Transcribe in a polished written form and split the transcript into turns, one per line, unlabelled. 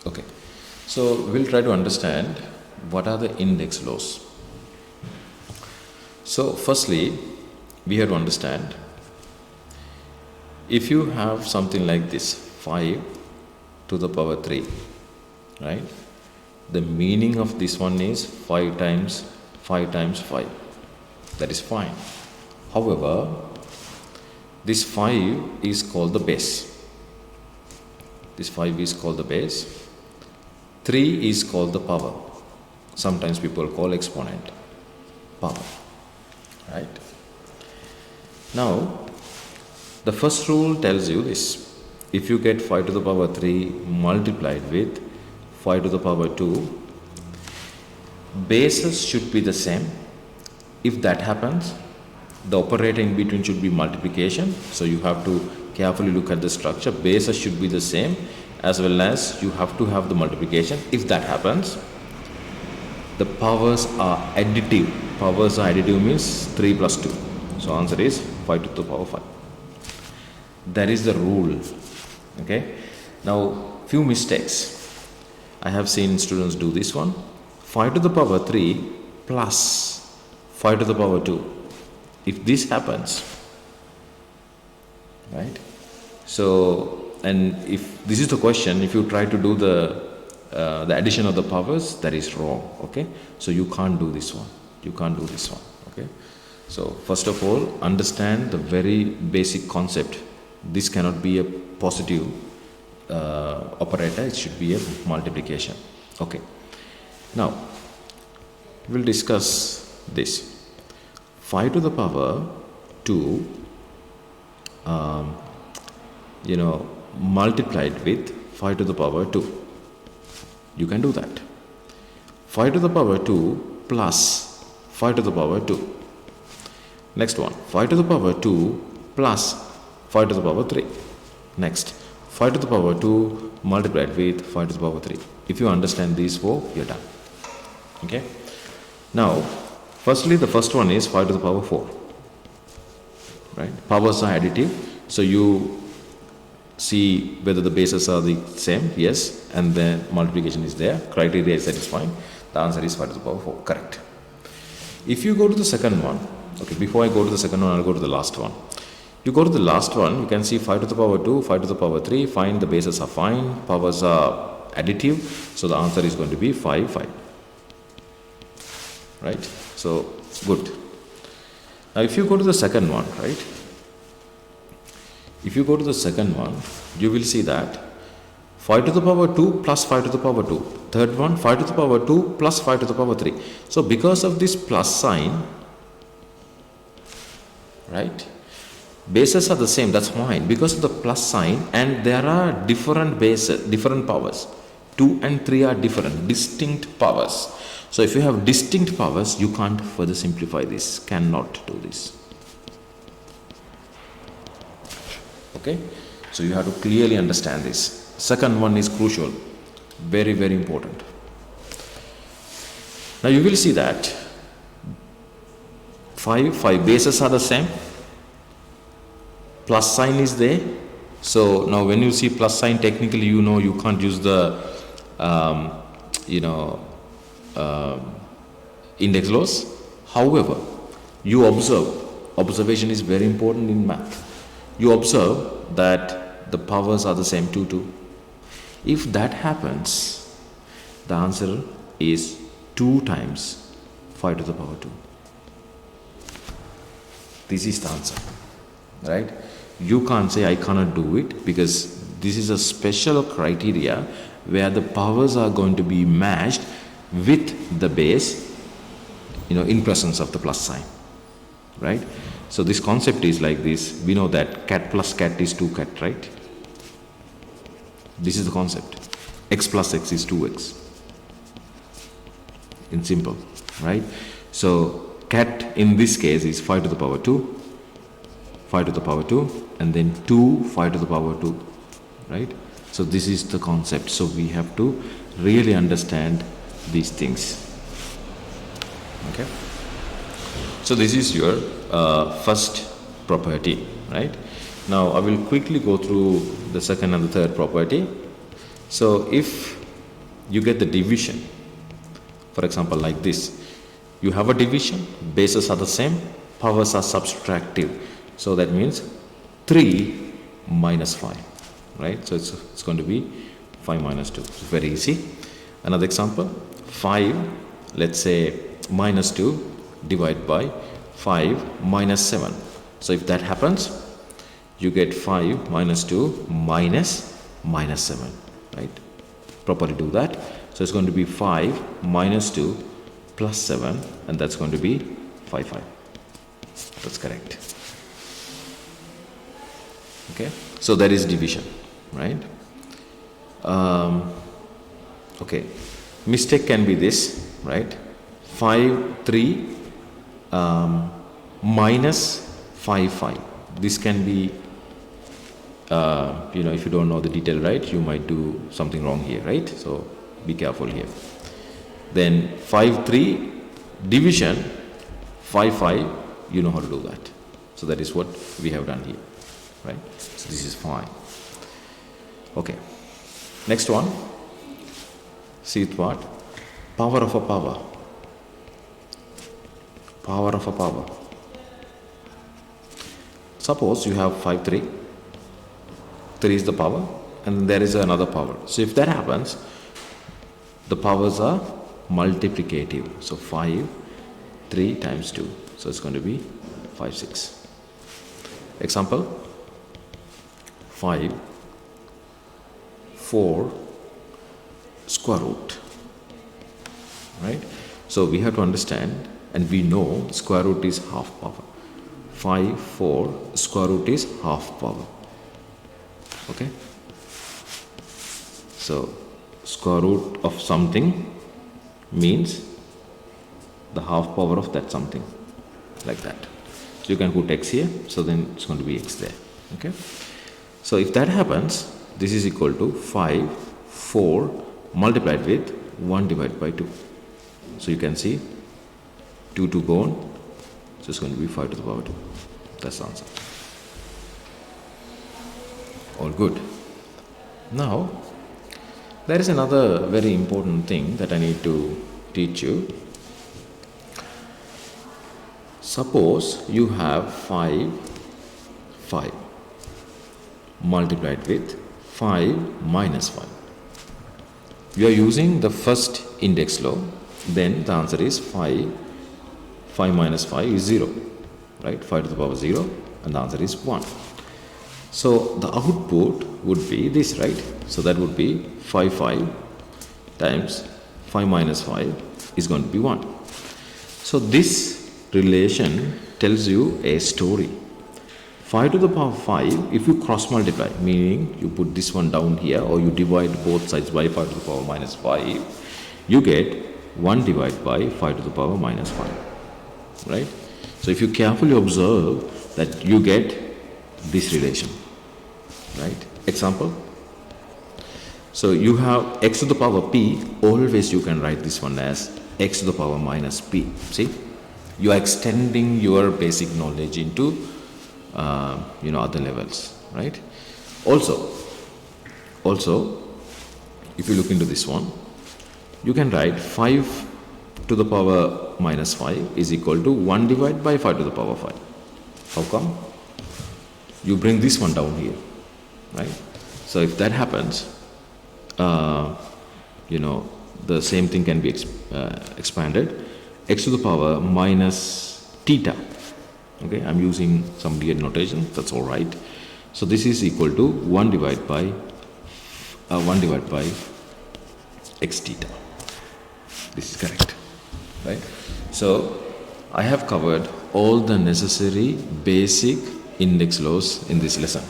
Okay, so we'll try to understand what are the index laws. So firstly, we have to understand, if you have something like this 5 to the power 3, right, the meaning of this one is 5 times 5 times 5, that is fine. However, this 5 is called the base. This 5 is called the base. 3 is called the power. Sometimes people call exponent power. Right? Now, the first rule tells you this. If you get 5 to the power 3 multiplied with 5 to the power 2, bases should be the same. If that happens, the operator in between should be multiplication. So you have to carefully look at the structure. Bases should be the same, as well as you have to have the multiplication. If that happens, the powers are additive. Powers are additive means 3 plus 2. So answer is 5 to the power 5. That is the rule. Okay. Now, few mistakes. I have seen students do this one. 5 to the power 3 plus 5 to the power 2. If this happens, right? So, and if this is the question, if you try to do the addition of the powers, that is wrong. Okay. So you can't do this one. You can't do this one. Okay. So first of all, understand the very basic concept. This cannot be a positive operator. It should be a multiplication. Okay. Now, we'll discuss this. 5 to the power 2, multiplied with 5 to the power 2. You can do that. 5 to the power 2 plus 5 to the power 2. Next one, 5 to the power 2 plus 5 to the power 3. Next, 5 to the power 2 multiplied with 5 to the power 3. If you understand these four, you're done. Okay. Now, firstly, the first one is 5 to the power 4. Right? Powers are additive. So you see whether the bases are the same. Yes. And then multiplication is there. Criteria is satisfying. The answer is 5 to the power 4. Correct. If you go to the second one, okay, before I go to the second one, I'll go to the last one. You go to the last one, you can see 5 to the power 2, 5 to the power 3. Fine, the bases are fine. Powers are additive. So the answer is going to be 5, 5. Right? So, good. Now, if you go to the second one, right? If you go to the second one, you will see that 5 to the power 2 plus 5 to the power 2. Third one, 5 to the power 2 plus 5 to the power 3. So, because of this plus sign, right? Bases are the same, that's fine. Because of the plus sign, and there are different bases, different powers. 2 and 3 are different, distinct powers. So if you have distinct powers, you can't further simplify this, cannot do this. Okay? So you have to clearly understand this. Second one is crucial, very, very important. Now you will see that 5 bases are the same. Plus sign is there. So now when you see plus sign, technically you know you can't use the index laws. However, you observation is very important in math. You observe that the powers are the same, 2, 2. If that happens, the answer is 2 times 5 to the power 2. This is the answer, right? You can't say I cannot do it, because this is a special criteria where the powers are going to be matched with the base, in presence of the plus sign, right? So this concept is like this. We know that cat plus cat is 2 cat, right? This is the concept. X plus x is 2x. In simple, right? So cat in this case is 5 to the power 2, 5 to the power 2, and then 2, 5 to the power 2, right? So this is the concept. So we have to really understand these things. Okay. So this is your first property, right? Now I will quickly go through the second and the third property. So if you get the division. For example, like this. You have a division, bases are the same, powers are subtractive. So that means 3 minus 5, right? So it's going to be 5 minus 2. It's very easy. Another example, 5, let's say minus 2 divided by 5 minus 7. So if that happens, you get 5 minus 2 minus 7, right? Properly do that. So it's going to be 5 minus 2 plus 7, and that's going to be 5. That's correct. Okay, so that is division, right? Okay, mistake can be this, right? 5, 3 minus 5. This can be, if you don't know the detail right, you might do something wrong here, right? So be careful here. Then 5, 3 division 5, you know how to do that. So that is what we have done here, right? So this is fine. Okay, next one. See it what? Power of a power. Power of a power. Suppose you have 5, 3. 3 is the power, and there is another power. So if that happens, the powers are multiplicative. So 5, 3 times 2. So it's going to be 5, 6. Example, 5, 4 square root, right? So we have to understand, and we know square root is half power. 5, 4 square root is half power. Okay? So square root of something means the half power of that something, like that. So you can put x here, so then it's going to be x there. Okay? So if that happens, this is equal to 5, 4 multiplied with 1 divided by 2. So you can see 2 go on, so it's going to be 5 to the power 2. That's the answer. All good. Now, there is another very important thing that I need to teach you. Suppose you have 5 multiplied with 5 minus 5. You are using the first index law, then the answer is 5 minus 5 is 0, right? 5 to the power 0, and the answer is 1. So the output would be this, right? So that would be 5 times 5 minus 5 is going to be 1. So this relation tells you a story. 5 to the power 5, if you cross multiply, meaning you put this one down here, or you divide both sides by 5 to the power minus 5, you get 1 divided by 5 to the power minus 5, right? So if you carefully observe that, you get this relation, right? Example, so you have x to the power p, always you can write this one as x to the power minus p. See, you are extending your basic knowledge into other levels, right? Also, if you look into this one, you can write 5 to the power minus 5 is equal to 1 divided by 5 to the power 5. How come? You bring this one down here, right? So if that happens, the same thing can be expanded. X to the power minus theta. Okay, I'm using some weird notation, that's all right. So this is equal to 1 divided by x theta. This is correct, right? So I have covered all the necessary basic index laws in this lesson.